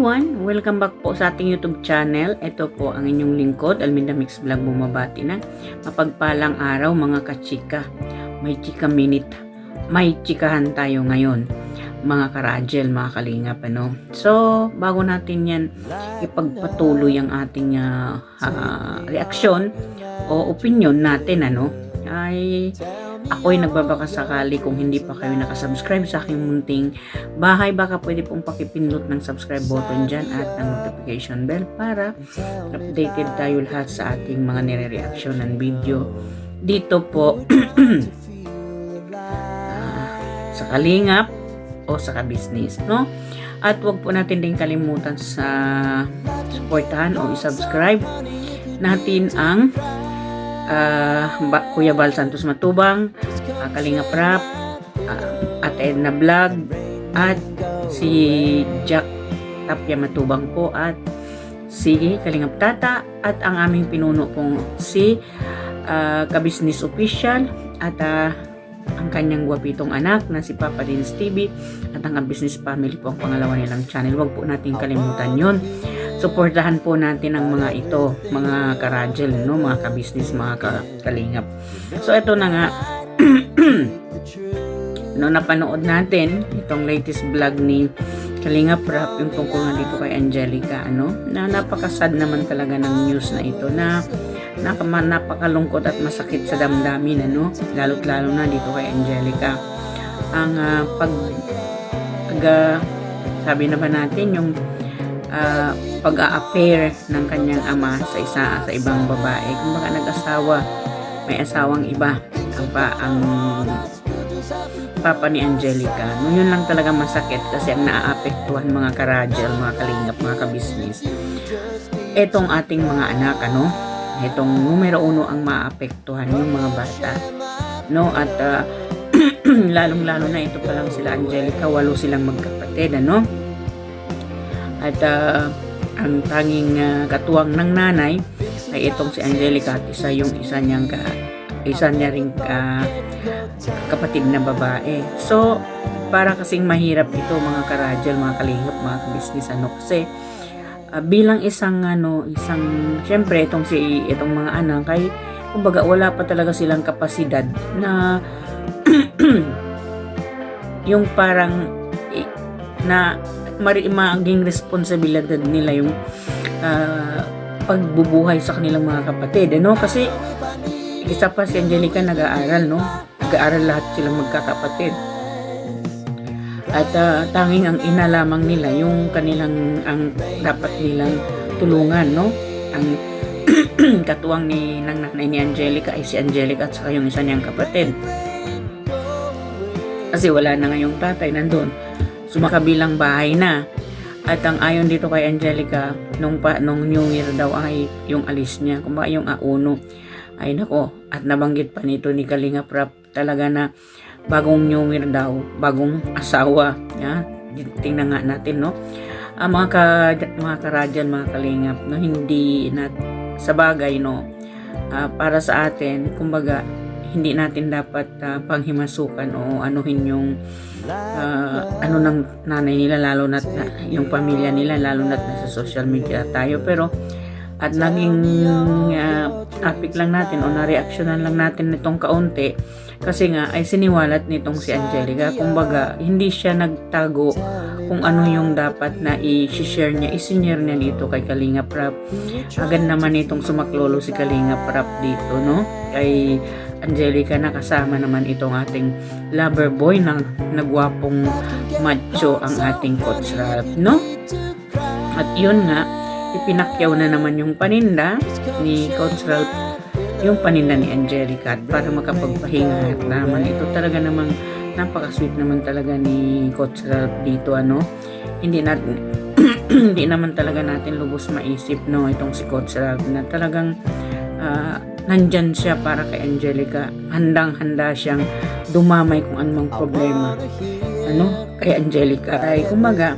everyone! Welcome back po sa ating YouTube channel. Ito po ang inyong lingkod, Alminda Mix Vlog, bumabati na mapagpalang araw mga kachika. May chika minute. May chikahan tayo ngayon mga karajel, mga kalingap, ano. So, bago natin yan ipagpatuloy ang ating reaksyon o opinion natin, ano, ay ako'y nagbabaka sakali kung hindi pa kayo nakasubscribe sa aking munting bahay, baka pwede pong pakipindot ng subscribe button dyan at ng notification bell para updated tayo lahat sa ating mga nire-reaction ng video dito po sa kalingap o sa ka-business, no? At wag po natin din kalimutan sa supportahan o i-subscribe natin ang Kuya Val Santos Matubang, Kalingap Rap, at Edna Vlog, at si Jack Tapia Matubang po, at si Kalingap Tata, at ang aming pinuno pong si Ka-Business Official, at ang kanyang gwapitong anak na si Papa Dins TV, at ang Ka-Business Family po ang pangalawa nilang channel. Wag po natin kalimutan yon. Suportahan po natin ang mga ito, mga karajel, no, mga ka-business, mga kalingap. So ito na nga, no, napanood natin itong latest vlog ni Kalingap Rap, yung tungkol na dito kay Angelica, ano, na napakasad naman talaga ng news na ito, na napakalungkot at masakit sa damdamin, ano, lalo't lalo na dito kay Angelica. Ang sabi na ba natin, yung pag-a-affair ng kanyang ama sa ibang babae. Kung baka nag-asawa, may asawang iba ang papa ni Angelica. No, yun lang talaga masakit kasi ang naaapektuhan mga karajel, mga kalingap, mga ka-business. Etong ating mga anak, ano, etong numero uno ang maapektuhan yung mga bata. No, at lalong-lalo na ito pa lang sila Angelica, 8 silang magkapatid, ano. At ang tanging katuwang ng nanay ay itong si Angelica, at isa niya ring kapatid na babae. So, para kasing mahirap ito mga karajel, mga kalingap, mga business, ano, kasi bilang isang syempre itong mga anak ay kumbaga wala pa talaga silang kapasidad na yung parang na maging responsibilidad nila yung pagbubuhay sa kanilang mga kapatid, ano, kasi isa pa si Angelica nag-aaral, no, nag-aaral lahat silang magkakapatid, at tanging ang ina lamang nila yung ang dapat nilang tulungan, no. Ang katuwang ng nanay ni Angelica ay si Angelica at saka yung isa niyang kapatid, kasi wala na ngayong tatay, nandun sumakabilang bahay na. At ang ayon dito kay Angelica, nung New Year daw ay yung alis niya, kumbaga yung auno, ay nako, at nabanggit pa nito ni Kalingap Rap talaga na bagong New Year daw, bagong asawa, ya. Tingnan nga natin, no, mga karajal, mga kalingap, no, hindi na sa bagay, no, para sa atin, kumbaga hindi natin dapat panghimasukan o anuhin yung ano ng nanay nila, lalo na yung pamilya nila, lalo na sa social media tayo. Pero at naging topic lang natin o na-reactionan lang natin nitong kaunti kasi nga ay siniwalat nitong si Angelica. Kumbaga hindi siya nagtago kung ano yung dapat na i-share niya, i-share niya dito kay Kalingap Rap. Agad naman itong sumaklolo si Kalingap Rap dito, no, kay Angelica, na kasama naman itong ating lover boy ng nagwapong macho, ang ating Coach Ralph, no. At yun nga, ipinakyaw na naman yung paninda ni Coach Ralph, yung paninda ni Angelica, at para makapagpahinga naman. Ito talaga namang napaka-sweet naman talaga ni Coach Ralph dito, ano. Hindi naman talaga natin lubos maisip, no, itong si Coach Ralph na talagang nandyan siya para kay Angelica. Handang-handa siyang dumamay kung anumang problema, ano, kay Angelica. Ay kumbaga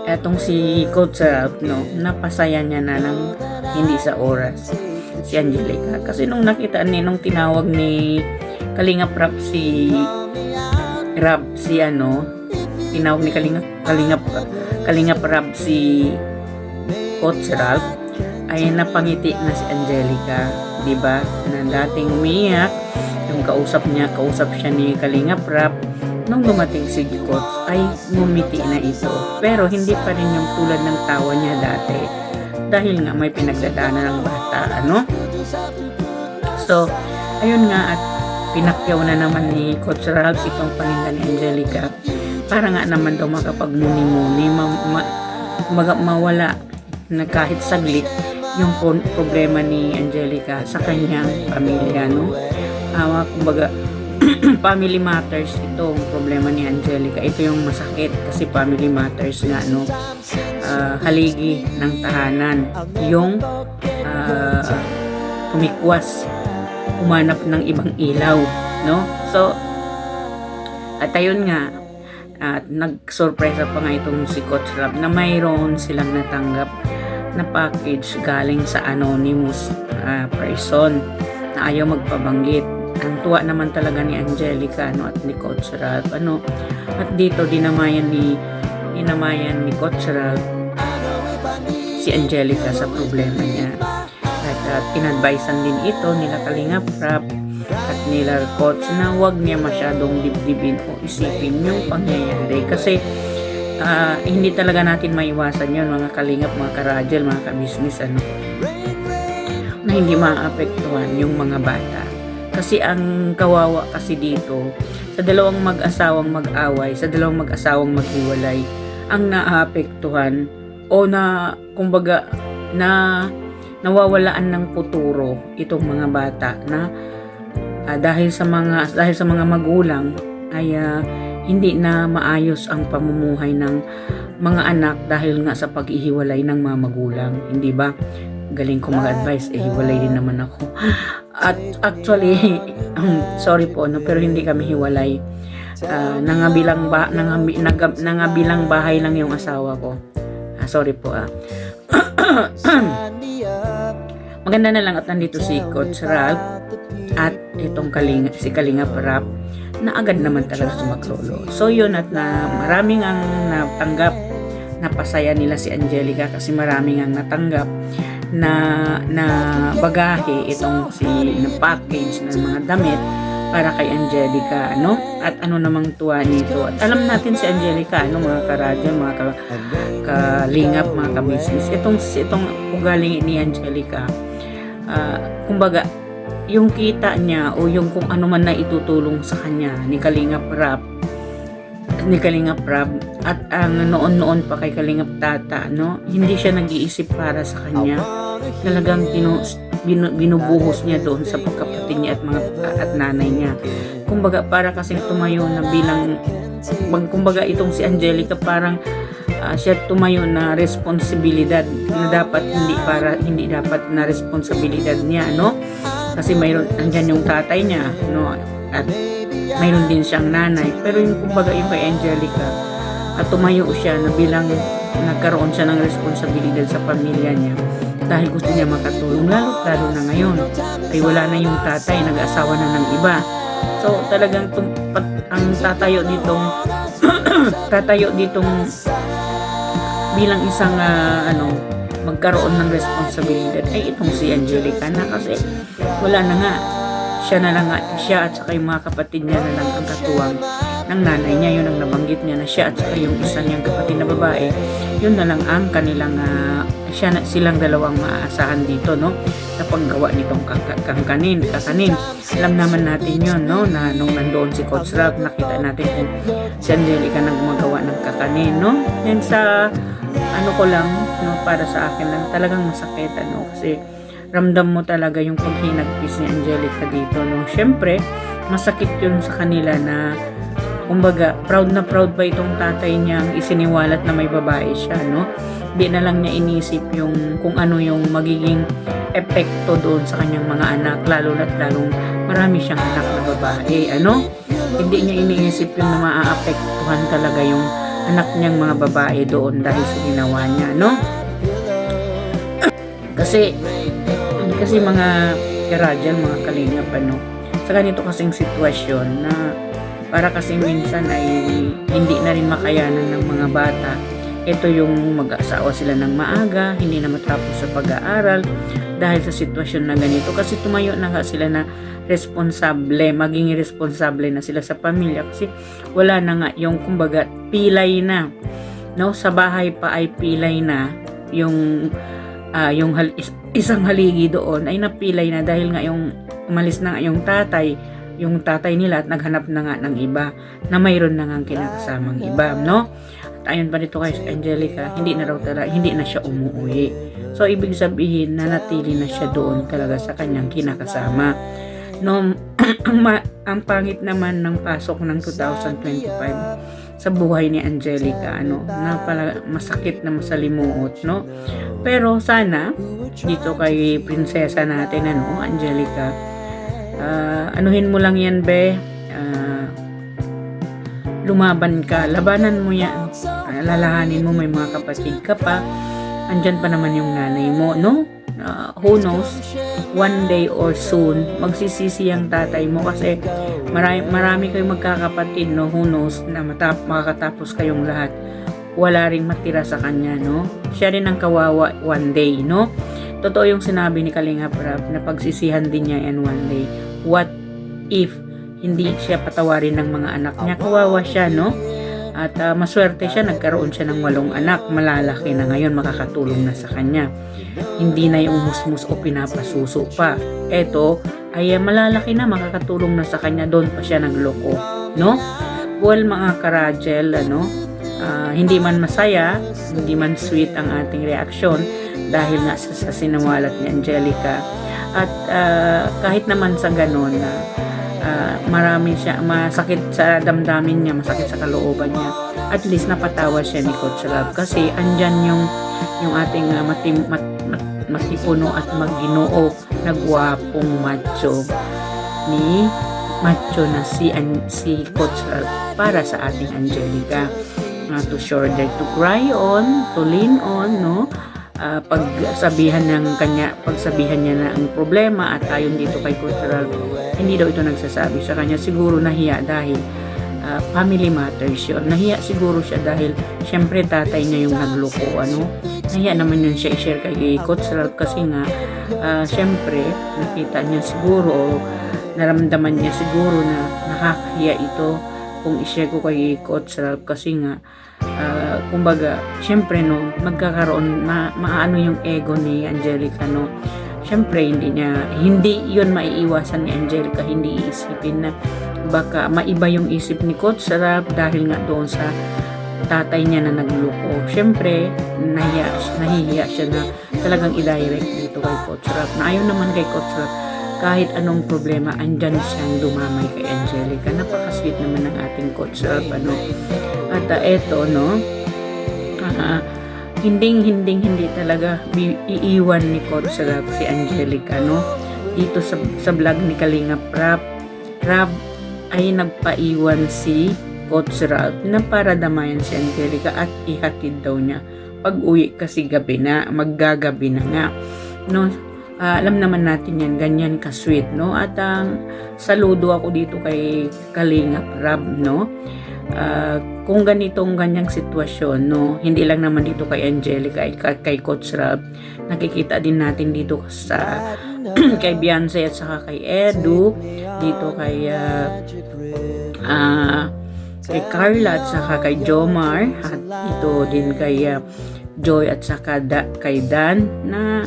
etong si Coach Ralph, no, napasaya niya na ng hindi sa oras si Angelica. Kasi nung nakita nung tinawag ni Kalingap Rap tinawag ni Kalingap Kalingap Rab si Coach Ralph, ay napangiti na si Angelica, 'di ba? Na dating umiiyak, yung kausap siya ni Kalingap Rap, nung dumating si Coach ay ngumiti na ito. Pero hindi pa rin yung tulad ng tawa niya dati dahil nga may pinagdadaanan ng bata, ano? So, ayun nga, at pinakyaw na naman ni Coach Ralph itong paninda ni Angelica para nga naman daw makapagmuni-muni, mawala na kahit saglit yung problema ni Angelica sa kanyang pamilya, no? Kumbaga, family matters itong problema ni Angelica. Ito yung masakit kasi family matters nga, no? Haligi ng tahanan, yung kumikwas, umanap ng ibang ilaw, no? So, at ayun nga, at nag-surpresa pa nga itong si Coach Rap na mayroon silang natanggap na package galing sa anonymous person na ayaw magpabanggit. Ang tuwa naman talaga ni Angelica, no, at ni Coach Ralph, ano, at dito dinamayan ni Coach Ralph si Angelica sa problema niya, at inadvisean din ito nila Kalingap Rap at nila Coach na huwag niya masyadong dibdibin o isipin yung pangyayari kasi hindi talaga natin maiwasan yun, mga kalingap, mga karadyan, mga kabisnes, ano, na hindi maapektuhan yung mga bata. Kasi ang kawawa kasi dito, sa dalawang mag-asawang mag-away, sa dalawang mag-asawang maghiwalay, ang naapektuhan o na, kumbaga, na nawawalaan ng futuro itong mga bata na dahil sa mga magulang ay hindi na maayos ang pamumuhay ng mga anak dahil nga sa paghihiwalay ng mga magulang, hindi ba? Galing ko mag-advise, hiwalay din naman ako. At actually, sorry po, no, pero hindi kami hiwalay. Nangabilang bahay lang yung asawa ko. Sorry po. Maganda na lang at nandito si Coach Ralph at itong si Kalingap Rap na agad naman talaga sumaklolo. So yun, at maraming ang natanggap, napasaya nila si Angelica kasi maraming ang natanggap na bagahe itong na package ng mga damit para kay Angelica, no? At ano namang tuwa nito. At alam natin si Angelica, ano, mga karadyo, mga kalingap, mga kabisnes, itong ugali ni Angelica, kumbaga, yung kita niya o yung kung ano man na itutulong sa kanya ni Kalingap Rap at ang noon pa kay Kalingap Tata, no, hindi siya nag-iisip para sa kanya. Talagang binubuhos niya doon sa pagkapatid niya at nanay niya. Kumbaga, para kasing tumayo na bilang, kumbaga, itong si Angelica parang siya tumayo na responsibilidad na dapat hindi dapat na responsibilidad niya, no? Kasi mayroon, andyan yung tatay niya, no? At mayroon din siyang nanay. Pero yung, kumbaga, yung kay Angelica, at tumayo siya na bilang nagkaroon siya ng responsibilidad sa pamilya niya dahil gusto niya makatulong, lalo na ngayon ay wala na yung tatay, nag-asawa na ng iba. So talagang ang tatayo ditong bilang isang magkaroon ng responsibilidad ay itong si Angelica na, kasi wala na nga, siya at saka yung mga kapatid niya na lang ang katuwang ng nanay niya. Yun ang nabanggit niya, na siya at saka yung isa niyang kapatid na babae, yun na lang ang kanilang silang dalawang maaasahan dito, no, sa paggawa nitong kakanin. Alam naman natin yun, no, na nung nandoon si Coach Ralph, nakita natin kung si Angelica nang gumagawa ng kakanin, no. Yan sa ko lang, no, para sa akin lang, talagang masakit, kasi ramdam mo talaga yung paghinagpis ni Angelica dito, no. Syempre, masakit yun sa kanila na, kumbaga, proud na proud pa itong tatay niyang isiniwalat na may babae siya, no. Di na lang niya inisip yung kung ano yung magiging epekto doon sa kanyang mga anak, lalong marami siyang anak na babae, Hindi niya iniisip yung na maaapektuhan talaga yung anak niyang mga babae doon dahil sa ginawa niya, no? Kasi mga karadyan, mga kalingap, sa ganito kasing sitwasyon na para kasi minsan ay hindi na rin makayanan ng mga bata ito yung mag-asawa sila ng maaga, hindi na matapos sa pag-aaral dahil sa sitwasyon na ganito. Kasi tumayo na nga sila na responsable, maging responsable na sila sa pamilya kasi wala na nga yung kumbaga pilay na, no? Sa bahay pa ay pilay na yung isang haligi doon ay napilay na dahil nga yung umalis na nga yung tatay nila at naghanap na nga ng iba na mayroon na nga kinakasamang iba, no? At ayon pa dito kay Angelica, hindi na siya umuwi. So ibig sabihin na natili na siya doon talaga sa kanyang kinakasama. No, ang pangit naman ng pasok ng 2025 sa buhay ni Angelica, na pala masakit na masalimuot, no? Pero sana dito kay prinsesa natin, Angelica, anuhin mo lang yan, be. Lumaban ka, labanan mo yan, lalahanin mo, may mga kapatid ka pa, andyan pa naman yung nanay mo, no? Who knows, one day or soon magsisisi ang tatay mo kasi marami kayong magkakapatid, no? Who knows na makakatapos kayong lahat, wala ring matira sa kanya, no? Siya rin ang kawawa one day, no? Totoo yung sinabi ni Kalingap Rab na pagsisihan din niya yan one day. What if hindi siya patawarin ng mga anak niya? Kawawa siya, no? At maswerte siya, nagkaroon siya ng 8 anak, malalaki na ngayon, makakatulong na sa kanya. Hindi na yung musmus o pinapasuso pa. Eto ay malalaki na, makakatulong na sa kanya, doon pa siya nagloko, no? Well, mga karajel, hindi man masaya, hindi man sweet ang ating reaksyon dahil nga sa sinawalat ni Angelica. At kahit naman sa ganon, marami siya, masakit sa damdamin niya, masakit sa kalooban niya, at least napatawa siya ni Coach Rab kasi andyan yung ating matipuno at magginoo na gwapong macho na si Coach Rab para sa ating Angelica. To shoulder to cry on, to lean on, no? Pagsabihan niya na ang problema, at ayon dito kay Coach Rab, hindi daw ito nagsasabi sa kanya, siguro nahiya dahil family matters yun. Nahiya siguro siya dahil syempre tatay niya yung nagloko, nahiya naman yun siya i-share kay Coach Rab kasi nga syempre nakita niya siguro, naramdaman niya siguro na nakakahiya ito kung i-share ko kay Coach Rab kasi nga kumbaga syempre magkakaroon maano yung ego ni Angelica, syempre hindi yun maiiwasan ni Angelica, hindi iisipin na baka maiba yung isip ni Coach Rab dahil nga doon sa tatay niya na nagloko. Syempre nahihiya siya na talagang i-direct dito kay Coach Rab, na ayaw naman kay Coach Rab kahit anong problema, andyan siyang dumamay kay Angelica. Napaka-sweet naman ng ating Coach Rab, At eto, hindi talaga iiwan ni Coach Rab si Angelica, dito sa vlog ni Kalingap Rab ay nagpaiwan si Coach Rab na para damayan si Angelica at ihatid daw niya pag uwi kasi maggagabi na nga, alam naman natin yan, ganyan ka-sweet, at saludo ako dito kay Kalingap Rab, kung ganyang sitwasyon, hindi lang naman dito kay Angelica, kay Coach Rab, nakikita din natin dito sa kay Beyonce at saka kay Edu, dito kay Carla at saka kay Jomar, at dito din kay Joy at saka kay Dan, na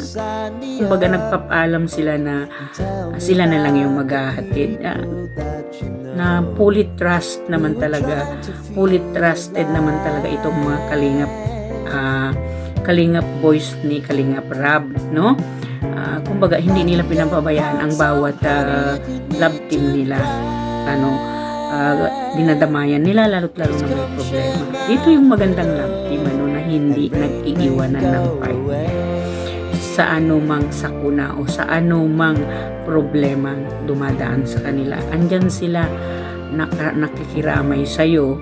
kumbaga nagpapaalam sila na sila na lang yung maghahatid, na fully trusted naman talaga itong mga Kalingap boys ni Kalingap Rab, kumbaga hindi nila pinapabayaan ang bawat love team nila, dinadamayan nila lalo na may problema. Dito yung magandang love team, na hindi nag-iiwanan ng partner sa anumang sakuna o sa anumang problema dumadaan sa kanila. Andyan sila, nakikiramay sa'yo,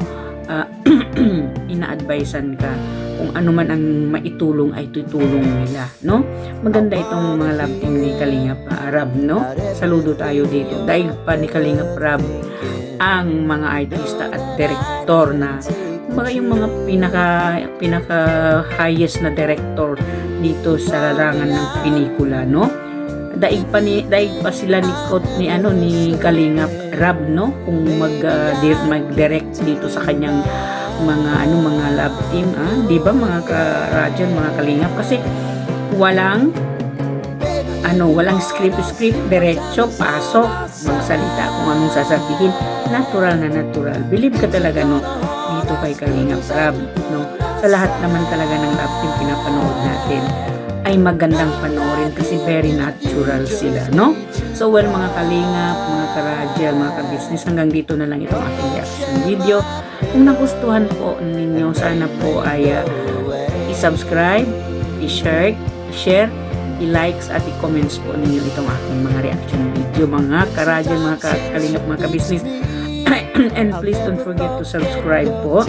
ina-advisean ka, kung ano man ang maitulong ay tutulong nila, Maganda itong mga love team ni Kalingap Rab, Saludo tayo dito. Dahil pa ni Kalingap Rab ang mga artista at direktor na kumbaga yung mga pinaka highest na director dito sa larangan ng pelikula, no? Daig pa sila ni Kalingap Rab, no, kung mag-direct dito sa kanyang mga love team, di ba mga ka-radyan, mga Kalingap, kasi walang script, diretso, pasok, magsalita kung anong sasabihin, natural na natural. Believe ka talaga, no, dito kay Kalingap Rab, no. Sa lahat naman talaga ng love team pinapanood natin ay magandang panoorin kasi very natural sila, no? So, well, mga Kalingap, mga ka-radya, mga ka-business, hanggang dito na lang itong aking reaction video. Kung nagustuhan po ninyo, sana po ay i-subscribe, i-share, i-likes at i-comments po ninyo itong aking mga reaction video, mga ka-radya, mga Kalingap, mga ka-business. And please don't forget to subscribe po.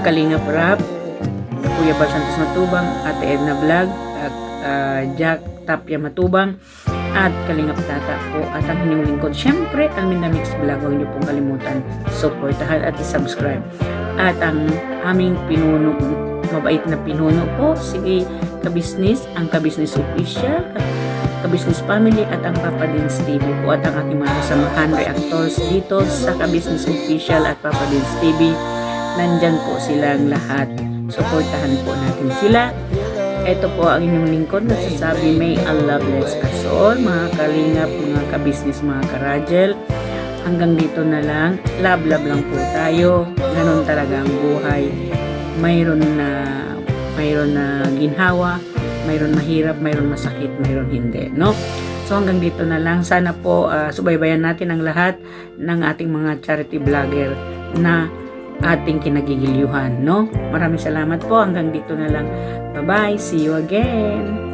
Kalingap Rab, Kuya Bal Santos Matubang, Ate Edna Vlog, at Jack Tapia Matubang, at Kalingap Tata po, at ang inyong lingkod, syempre, Alminda Mix Vlog. Huwag niyo pong kalimutan, supportahan at i-subscribe. At ang aming pinuno, mabait na pinuno po, si Kabisnes, ang Kabisnes Official, Kabisnes Family, at ang Papa Dins TV po, at ang aking mga kasamahan reactors dito sa Kabisnes Official at Papa Dins TV. Nandyan po silang lahat. Supportahan po natin sila. Ito po ang inyong lingkod nagsasabi, may Allah bless us all, mga Kalingap, mga ka-business, mga ka-radjel. Hanggang dito na lang. Love lang po tayo. Ganon talaga ang buhay. Mayroon na ginhawa, mayroon mahirap, mayroon masakit, mayroon hindi, no? So hanggang dito na lang. Sana po subaybayan natin ang lahat ng ating mga charity vlogger na ating kinagigilyuhan, no? Maraming salamat po. Hanggang dito na lang. Bye-bye. See you again.